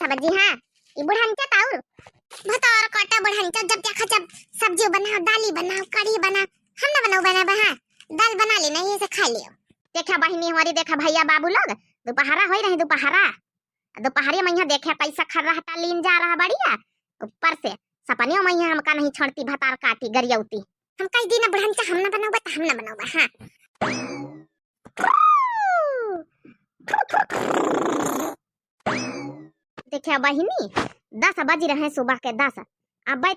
सब्जी हां ई बुढ़ांचा ताऊ भतौर काटा बुढ़ांचा जब देखा जब सब्जी बनाओ दाली बनाओ कढ़ी बनाओ हम ना बनाओ हां दाल बना ले नहीं से खा लियो। देखा बहिनी हमारी देखा भैया बाबू लोग दोपहरा होई रहे दोपहरा दोपहरी में यहाँ देखा कैसा खर रहा था लीन जा रहा बढ़िया ऊपर से सपनियों में यहाँ हमका नहीं छोड़ती भतार काटी गरियौती हम कई दिन बुढ़ांचा हम ना बनाओ तो हम ना बनाओ हां देखिए बहिनी 10 बज रहे सुबह के 10 अब अबै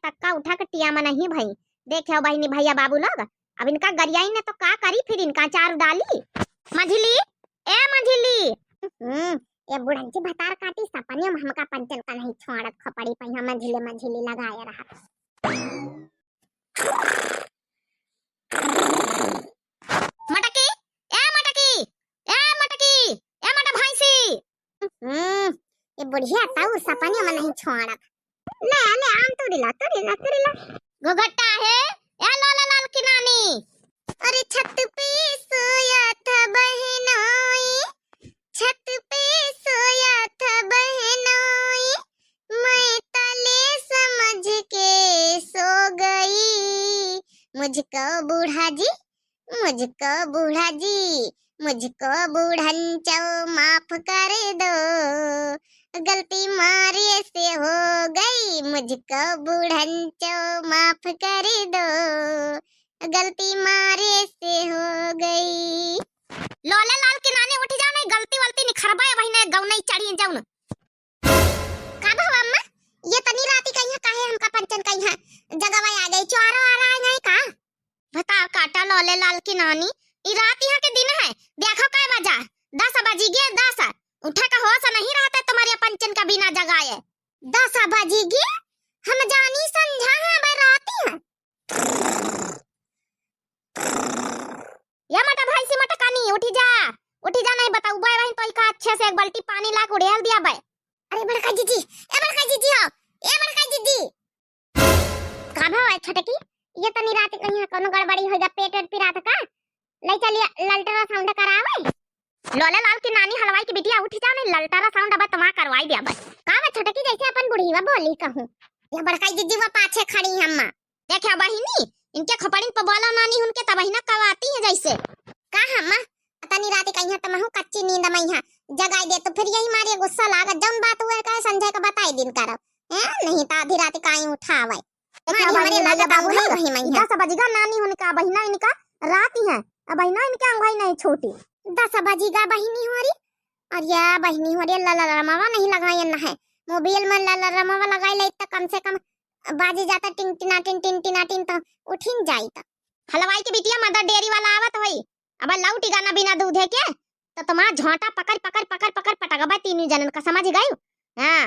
तक का उठा के टिया में नहीं भाई देखिए बहिनी भैया बाबू लोग अब इनका गरियाई ने तो का करी फिर इनका चार डाली मझिली ए मझिली ये बुढ़ंची भतार काटी सपने में हमका पंचन का नहीं छोड़त खपड़ी पहिया मझिले मझिली लगाया रहा मटकी ए मटा भैंसी ये बुढ़िया ताऊ सपने में नहीं छोड़त ले आम तोड़िला घोघट्टा है ए लोला लाल की नानी अरे छत पे सोया था बहनोई छत पे सोया था बहनोई मैं तले समझ के सो गई मुझको बूढ़ंचो माफ कर दो गलती मारे से हो गई मुझको बूढ़ंचो माफ कर दो गलती मारे से हो गई। लोले लाल के नानी उठ जाओ नहीं गलती वलती निखरबा है वही गौ नहीं चढ़ी जाऊन का भाव अम्मा ये तनी राती कहीं काहे हमका पंचन कहीं जगवा आ गई चोरो आ रहा है नहीं का बता काटा लोले लाल की नानी ई रात यहाँ के दिन है देखो काय बजा 10 बजी गए 10 उठा का होश नहीं रहता तुम्हारे पंचन का बिना जगाए 10 बजी गए हम जानी समझा है भाई राती है या मटा भाई से मटा कानी उठी जा नहीं बताऊ भाई वहीं तो का अच्छे से एक बाल्टी पानी ला के उड़ेल दिया भाई अरे बड़का जीजी हो ए बड़का जीजी का भाव है छटकी ये तनी रात कहीं कोनो गड़बड़ी हो जा पेट पिरात का ले चलिए ललटरा साउंड करावे लोला लाल की नानी हलवाई की बिटिया उठ जा नहीं ललटरा साउंड अब तमा करवाई दिया भाई का मैं छटकी जैसे अपन बुढ़ीवा बोली कहूं या बड़का जीजी वो पाछे खड़ी हम्मा देखा बहिनी इनके खपड़ी पे बोला नानी उनके तबहिना कवाती है जैसे का हम्मा तनी रात कहीं तमहु कच्ची नींद में यहां जगाई दे तो फिर यही मारे गुस्सा लागा जम बात हुए का संजय का बताई दिन करो नहीं ता आधी रात काई उठावे हमारे लागा बाबू है वही में 10 बजेगा नानी उनका बहिना इनका रात ही है अब बहिना इनके अंगवाई नहीं छोटी 10 बजेगा बहिनी हमारी और या बहिनी हमारी लला रमावा नहीं लगाए ना है मोबाइल में लला रमावा लगाई ले त कम से कम बाजी जाता टिन तो उठिन जाई त हलवाई की बिटिया मदर डेयरी वाला आवत होई अब लौटी गाना बिना दूध है के तो तुम्हारा झोंटा पकड़ पटकबा तीनों जनन का समझ गई हां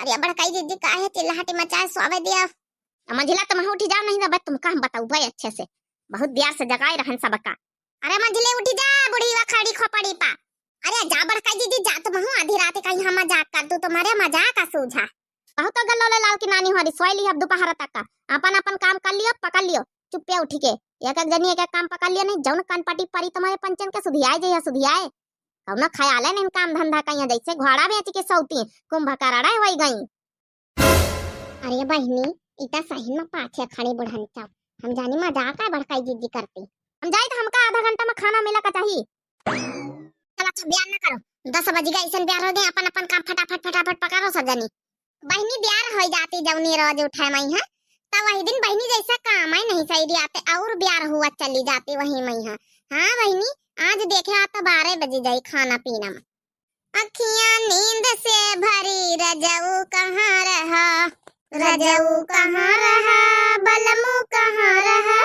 अरे बड़काई जीजी काहे चिल्लाहट मचाए सोवे दिया मंझिला तुम उठी जाओ नहीं ना तुम काम बताओ भाई अच्छे से बहुत देर से जगाए रहन सबका अरे मंझिले उठी जा बुढ़ी वा खड़ी खोपड़ी पा अरे जा बड़काई जीजी जा तुम आधी रात कहीं हम मजाक कर दू तुम्हारे मजाक का सूझा बहुत गल्लोले लाल की नानी हमारी सोई ली अब दोपहर तक का अपन काम कर लियो पकड़ लियो चुप्पे उठी के एक जनी एक काम पकड़ लिया नहीं जौन कनपटी परी तुम्हारे पंचन के सुधियाए कौन ख्याल है नहीं काम धंधा कहीं जैसे घोड़ा बेच के सौती कुंभकर्ण होई गई अरे बहिनी इता सही में पाछे खड़ी बुढ़ंचा हम जानी मजाक है बड़काई जीजी करती हम जाए तो हमका आधा घंटा में खाना मिला का चाहिए चला अच्छा बयान न करो 10 बजेगा ऐसन प्यार हो गए अपन काम फटाफट पकारो सजनी बहनी ब्याह हो जाती जवनी रोज उठे मई है तब वही दिन बहनी जैसा काम आई नहीं सही आते और ब्याह हुआ चली जाती वही मई है हाँ बहनी आज देखे तो 12 बजे जाई खाना पीना में अखियां नींद से भरी रजऊ कहाँ रहा बलमू कहाँ रहा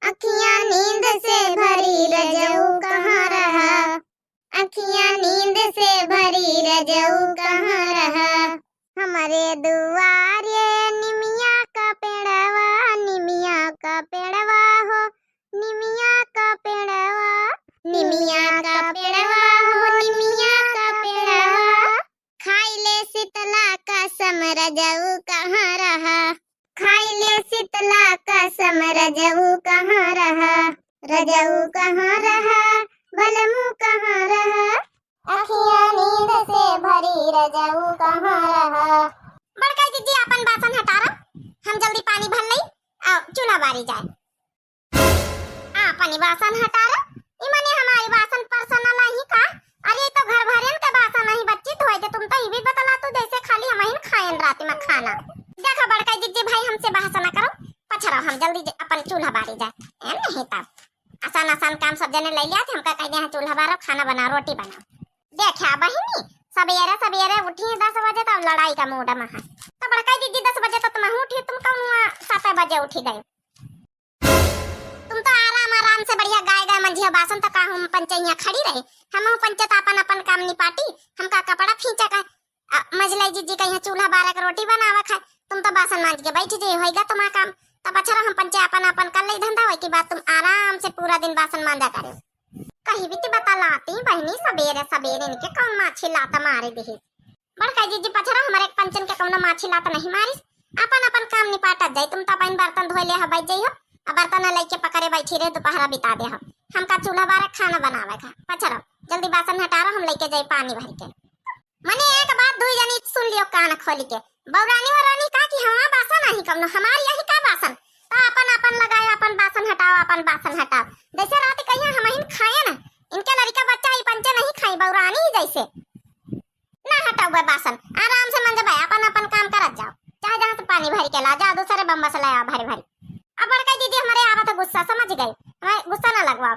अखियां नींद से भरी रजऊ कहाँ रहा अखियां नींद से भरी रजऊ कहाँ रहा हमारे दुआरे निमिया का पेड़वा हो निमिया का पेड़वा हो निमिया का पेड़वा खाई ले शीतला का समरजऊ कहाँ रहा खाई ले शीतला का समरजऊ कहाँ रहा रजऊ कहाँ रहा बलम रजाऊ कहाँ रहा। बड़का जीजी अपन बासन हटा रहा, हम जल्दी पानी भर लई और चूल्हा बारी जाए। अपनी बासन हटा रहा, इमने हमारी बासन पर्सनल ही का। अरे तो घर भरेन के बासन नहीं बच्ची धोए थे, तुम तो ये भी बतला तू जैसे खाली हम ही खाएन रात में खाना। देखो बड़का जीजी भाई हमसे बहस ना करो, पछरो हम जल्दी अपन चूल्हा बारी जाए। एम नहीं तब आसान आसान काम सब जने ले लिया थे, हमका कह दिया चूल्हा बारो, खाना बनाओ, रोटी बनाओ। देखा बहिनी सवेरे सवेरे उठी 10 बजे तो लड़ाई का मूड में है। तो बड़का जीजी 10 बजे तो तुम उठी, तुम कौन 7 बजे उठी गए? तुम तो आराम से बढ़िया गाय मंझिया बासन तो का हम पंचैया खड़ी रहे, हम पंचत अपन अपन काम निपाटी, हमका कपड़ा खींचा का मजलाई जीजी कहीं चूल्हा बारा के रोटी बनावा खाए, तुम तो बासन मांज के बैठ जे होएगा तुम्हारा काम। तब अच्छा हम पंचे अपन अपन कर ले धंधा होए की बात, तुम आराम से पूरा दिन बासन मांजा करे। कहीं भी बता लाती बहनी सवेरे सवेरे इनके कौन माछी लाता मारे दे। बड़का जीजी पछरा हमारे पंचन के कौन माछी लाता नहीं मारिस, अपन अपन काम निपाटा जाए। तुम तो अपन बर्तन धोए ले बैठ जाइयो, बर्तन लेके पकड़े बैठी रहे दोपहरा बिता दे। हमका चूल्हा बारा खाना बनावे का पछरा, जल्दी बासन हटा रहा, हम लेके जाए पानी भर के। मने एक बात दुई जनी सुन लियो कान खोली के, बौरानी वरानी का कि हमारा बासन नहीं कौनो हमारी यही का बासन, तो अपन अपन लगाए अपन बासन हटाओ, अपन बासन हटाओ। जैसे रात कहिया हम ही खाए ना, इनके लड़का बच्चा ही पंचे नहीं खाई बौरानी ही जैसे ना हटाओ बे बासन, आराम से मंज भाई अपन अपन काम करत जाओ, चाहे जहां से पानी भर के ला जाओ, दूसरे बम मसला भरी भरी। अब बड़का दीदी हमारे आवा तो गुस्सा समझ गए, हमें गुस्सा ना लगवाओ।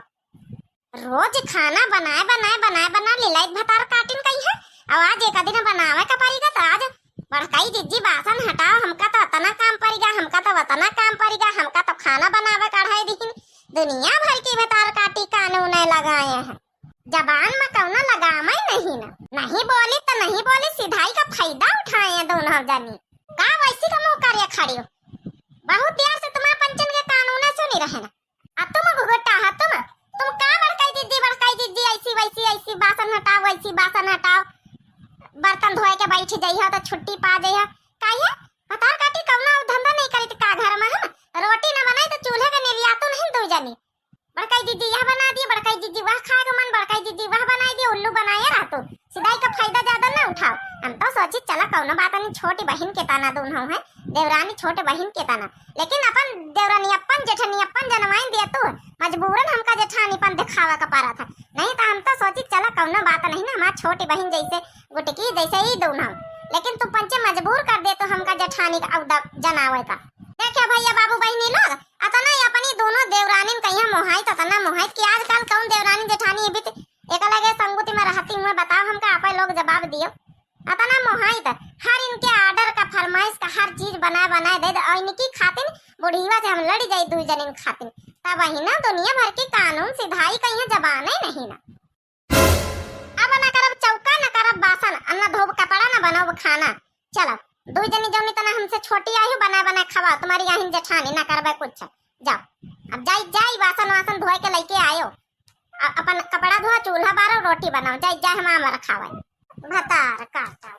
रोज खाना बनाए बनाए बनाए बना लिलाइत भतार काटिन कहीं है, अब आज एक दिन बनावे का पड़ेगा। तो आज बड़काई जीजी बासन हटाओ, हमका तो इतना काम पड़ेगा, हमका तो इतना काम पड़ेगा, हमका तो खाना बनावे कढ़ाई दिखिन दुनिया भर की भतार काटी कानून लगाए हैं। जबान में कौना लगामा नहीं ना, नहीं बोली तो नहीं बोली, सिधाई का फायदा उठाए हैं दोनों जानी। का वैसी का मुंह कार्य खड़ी हो, बहुत देर से तुम्हारे पंचन के कानून सुनी रहे ना, अब तुम घुघटा है तुम का बड़काई जीजी ऐसी वैसी ऐसी बासन हटाओ, वैसी बासन हटाओ, बर्तन धोए के बैठ जाइए तो छुट्टी पा जाइए। काहे बता काटी कौना धंधा नहीं करी का घर में है, रोटी ना बनाई तो चूल्हे के नेलिया तो नहीं दो जानी। बड़काई जीजी यह बना दिए, बड़काई जीजी वह खाएगा मन, बड़काई जीजी वह बनाई दिए, उल्लू बनाए रहतो, सिदाई का फायदा ज्यादा ना उठाओ। हम तो सोची चला कौनो बात नहीं, छोटी बहन के ताना दोनों है, देवरानी छोटे बहन के ताना, लेकिन अपन देवरानी अपन जेठानी अपन जनवाइन दिया तो मजबूरन हमका जेठानी पन दिखावा का पारा था, नहीं तो हम तो सोची चला कौनो बात नहीं ना, हमारी छोटी बहन जैसे गुटकी जैसे ही दोनों, लेकिन तू पंचे मजबूर कर दे तो हमका जेठानी का अवदा जनावे का। देखिए भैया बाबू बहनी लोग अतना ही अपनी दोनों देवरानी कहीं मोहाइत अतना मोहाइत कि आजकल कौन देवरानी जेठानी भी एक लगे संगुति में रहती हुए बताओ, हमका आप लोग जवाब दियो। अतना मोहाइत हर इनके ऑर्डर का फरमाइश का हर चीज बना दे और इनकी खातिन बुढ़ीवा से हम लड़ जाए दू जन खातिन, तब वही ना दुनिया भर की कानून सिधाई कहीं जबान नहीं ना। अब ना करब चौका ना करब बासन, अन्ना धोब कपड़ा ना बनाओ खाना, चलो दू जनी जौनी तना हमसे छोटी आई हो बना खवा, तुम्हारी यहीं जेठानी ना करबे कुछ। जाओ अब जाई बासन वासन धोए के लेके आयो, अपन कपड़ा धोआ, चूल्हा बारो, रोटी बनाओ, जाई हम हमारा खावा भतार काटा।